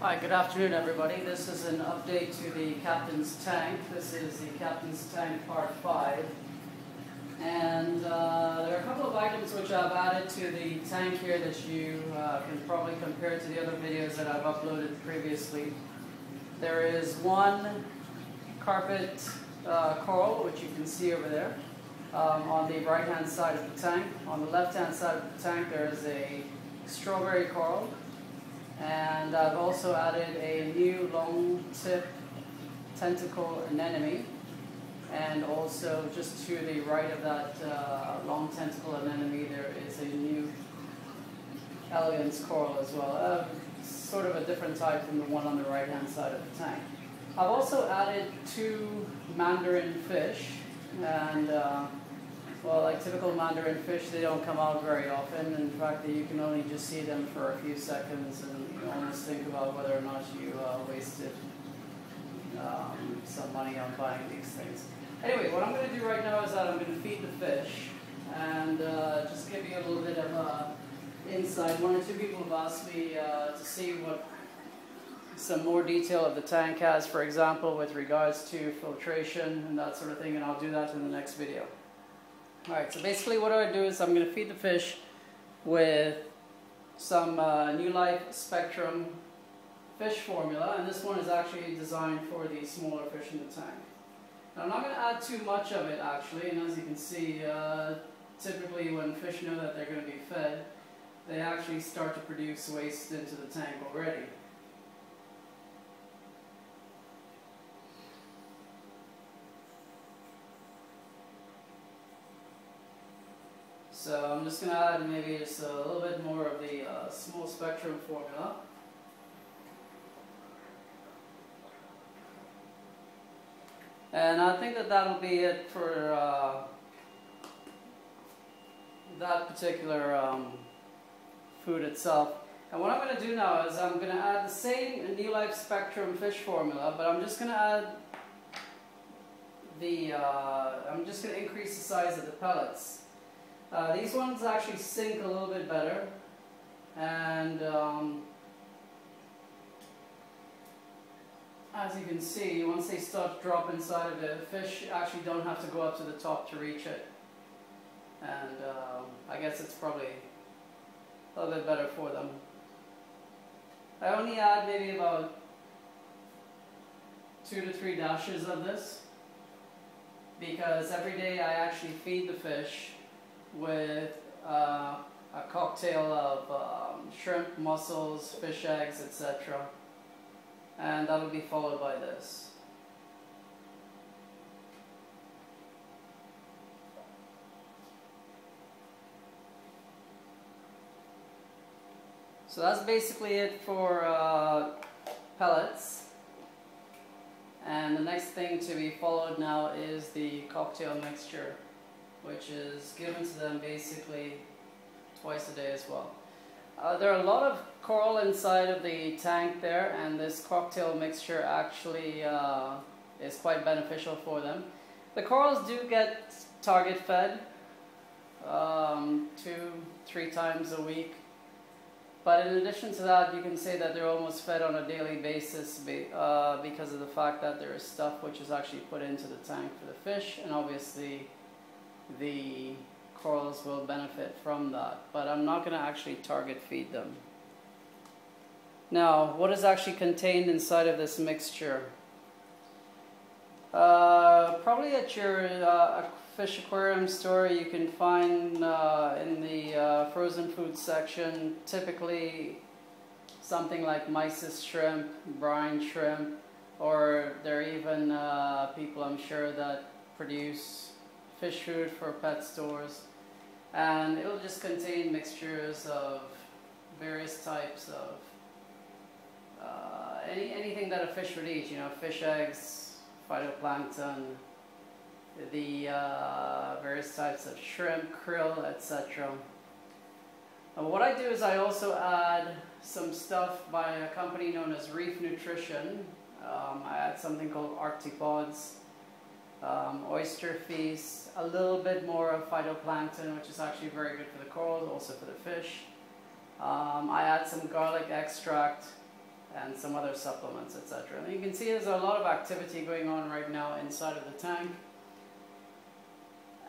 Hi, good afternoon everybody. This is an update to the captain's tank. This is the captain's tank part 5. And there are a couple of items which I've added to the tank here that you can probably compare to the other videos that I've uploaded previously. There is one carpet coral, which you can see over there, on the right hand side of the tank. On the left hand side of the tank there is a strawberry coral. And I've also added a new long tip tentacle anemone, and also just to the right of that long tentacle anemone there is a new elegance coral as well, sort of a different type from the one on the right hand side of the tank. I've also added 2 mandarin fish, and well, like typical mandarin fish, they don't come out very often. In fact, you can only just see them for a few seconds, and you almost think about whether or not you wasted some money on buying these things. Anyway, what I'm going to do right now is that I'm going to feed the fish and just give you a little bit of insight. 1 or 2 people have asked me to see what some more detail of the tank has, for example, with regards to filtration and that sort of thing, and I'll do that in the next video. Alright, so basically what I do is I'm going to feed the fish with some New Life Spectrum fish formula, and this one is actually designed for the smaller fish in the tank. Now, I'm not going to add too much of it actually, and as you can see, typically when fish know that they're going to be fed, they actually start to produce waste into the tank already. So I'm just going to add maybe just a little bit more of the small spectrum formula. And I think that that'll be it for that particular food itself. And what I'm going to do now is I'm going to add the same New Life Spectrum fish formula, but I'm just going to add the, I'm just going to increase the size of the pellets. These ones actually sink a little bit better, and as you can see, once they start to drop inside of it, the fish actually don't have to go up to the top to reach it, and I guess it's probably a little bit better for them. I only add maybe about 2 to 3 dashes of this, because every day I actually feed the fish with a cocktail of shrimp, mussels, fish eggs, etc. And that'll be followed by this. So that's basically it for pellets. And the next thing to be followed now is the cocktail mixture, which is given to them basically twice a day as well. There are a lot of coral inside of the tank there, and this cocktail mixture actually is quite beneficial for them. The corals do get target fed 2-3 times a week, but in addition to that, you can say that they're almost fed on a daily basis because of the fact that there is stuff which is actually put into the tank for the fish, and obviously the corals will benefit from that, but I'm not going to actually target feed them. Now, what is actually contained inside of this mixture? Probably at your fish aquarium store you can find in the frozen food section typically something like mysis shrimp, brine shrimp, or there are even people, I'm sure, that produce fish food for pet stores, and it'll just contain mixtures of various types of anything that a fish would eat, you know, fish eggs, phytoplankton, the various types of shrimp, krill, etc. And what I do is I also add some stuff by a company known as Reef Nutrition. I add something called Arctipods, oyster feast, a little bit more of phytoplankton, which is actually very good for the corals, also for the fish. I add some garlic extract, and some other supplements, etc. And you can see there's a lot of activity going on right now inside of the tank.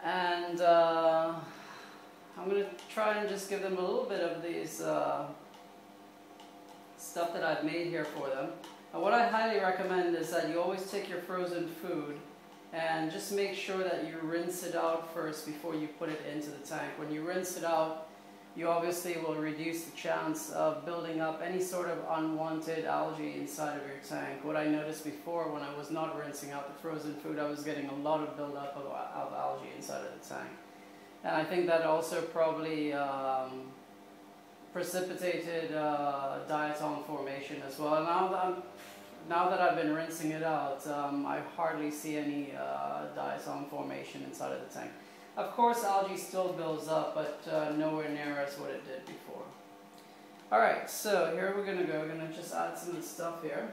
And I'm going to try and just give them a little bit of these stuff that I've made here for them. And what I highly recommend is that you always take your frozen food and just make sure that you rinse it out first before you put it into the tank. When you rinse it out, you obviously will reduce the chance of building up any sort of unwanted algae inside of your tank. What I noticed before, when I was not rinsing out the frozen food, I was getting a lot of buildup of algae inside of the tank. And I think that also probably precipitated diatom formation as well. Now that I've been rinsing it out, I hardly see any diatom formation inside of the tank. Of course, algae still builds up, but nowhere near as what it did before. Alright, so here we're going to go. We're going to just add some of the stuff here.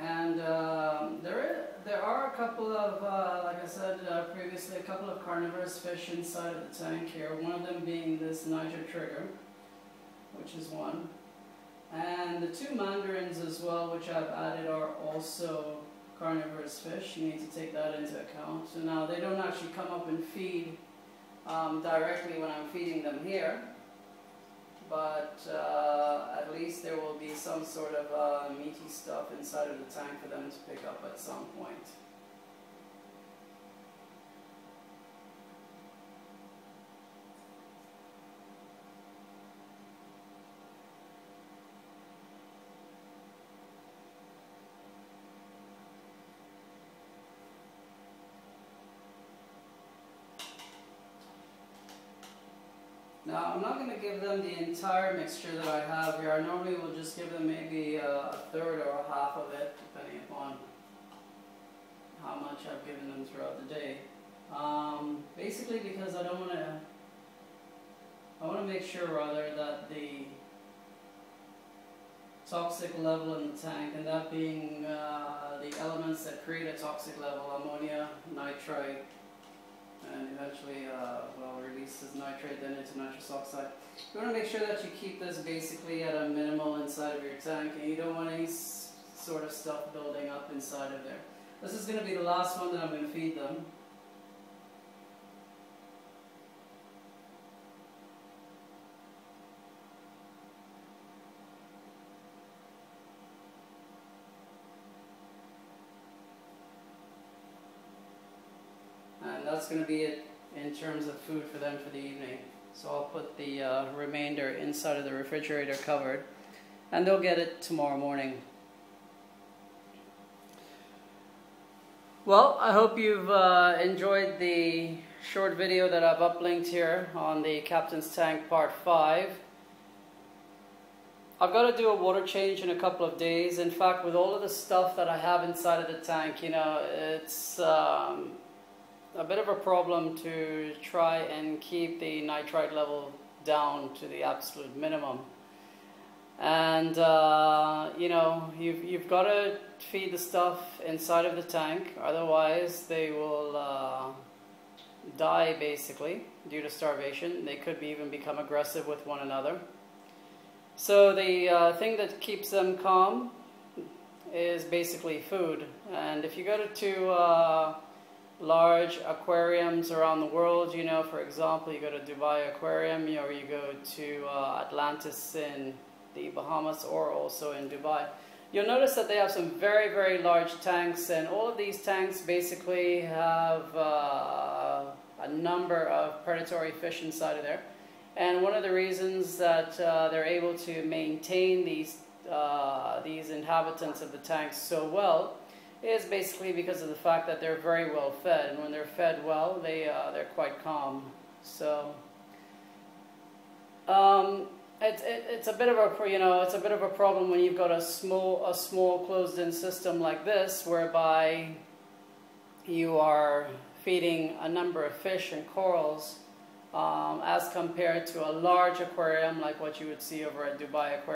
And there are a couple of, like I said previously, a couple of carnivorous fish inside of the tank here. One of them being this nitro trigger, which is one. And the two mandarins as well, which I've added, are also carnivorous fish. You need to take that into account. So now they don't actually come up and feed directly when I'm feeding them here. But at least there will be some sort of meaty stuff inside of the tank for them to pick up at some point. Now, I'm not going to give them the entire mixture that I have here. I normally will just give them maybe a third or a half of it, depending upon how much I've given them throughout the day. Basically because I want to make sure rather that the toxic level in the tank, and that being the elements that create a toxic level, ammonia, nitrite, and eventually releases nitrate then into nitrous oxide. You want to make sure that you keep this basically at a minimal inside of your tank, and you don't want any sort of stuff building up inside of there. This is going to be the last one that I'm going to feed them. And that's going to be it in terms of food for them for the evening. So I'll put the remainder inside of the refrigerator covered, and they'll get it tomorrow morning. Well, I hope you've enjoyed the short video that I've uplinked here on the Captain's Tank Part 5. I've got to do a water change in a couple of days. In fact, with all of the stuff that I have inside of the tank, you know, it's a bit of a problem to try and keep the nitrite level down to the absolute minimum. And you know, you've got to feed the stuff inside of the tank, otherwise they will die basically due to starvation. They could even become aggressive with one another. So the thing that keeps them calm is basically food. And if you go to large aquariums around the world, you know, for example, you go to Dubai Aquarium, or you go to Atlantis in the Bahamas, or also in Dubai, you'll notice that they have some very, very large tanks, and all of these tanks basically have a number of predatory fish inside of there. And one of the reasons that they're able to maintain these inhabitants of the tanks so well is basically because of the fact that they're very well fed, and when they're fed well, they're quite calm. So it's a bit of a problem when you've got a small closed-in system like this, whereby you are feeding a number of fish and corals as compared to a large aquarium like what you would see over at Dubai Aquarium.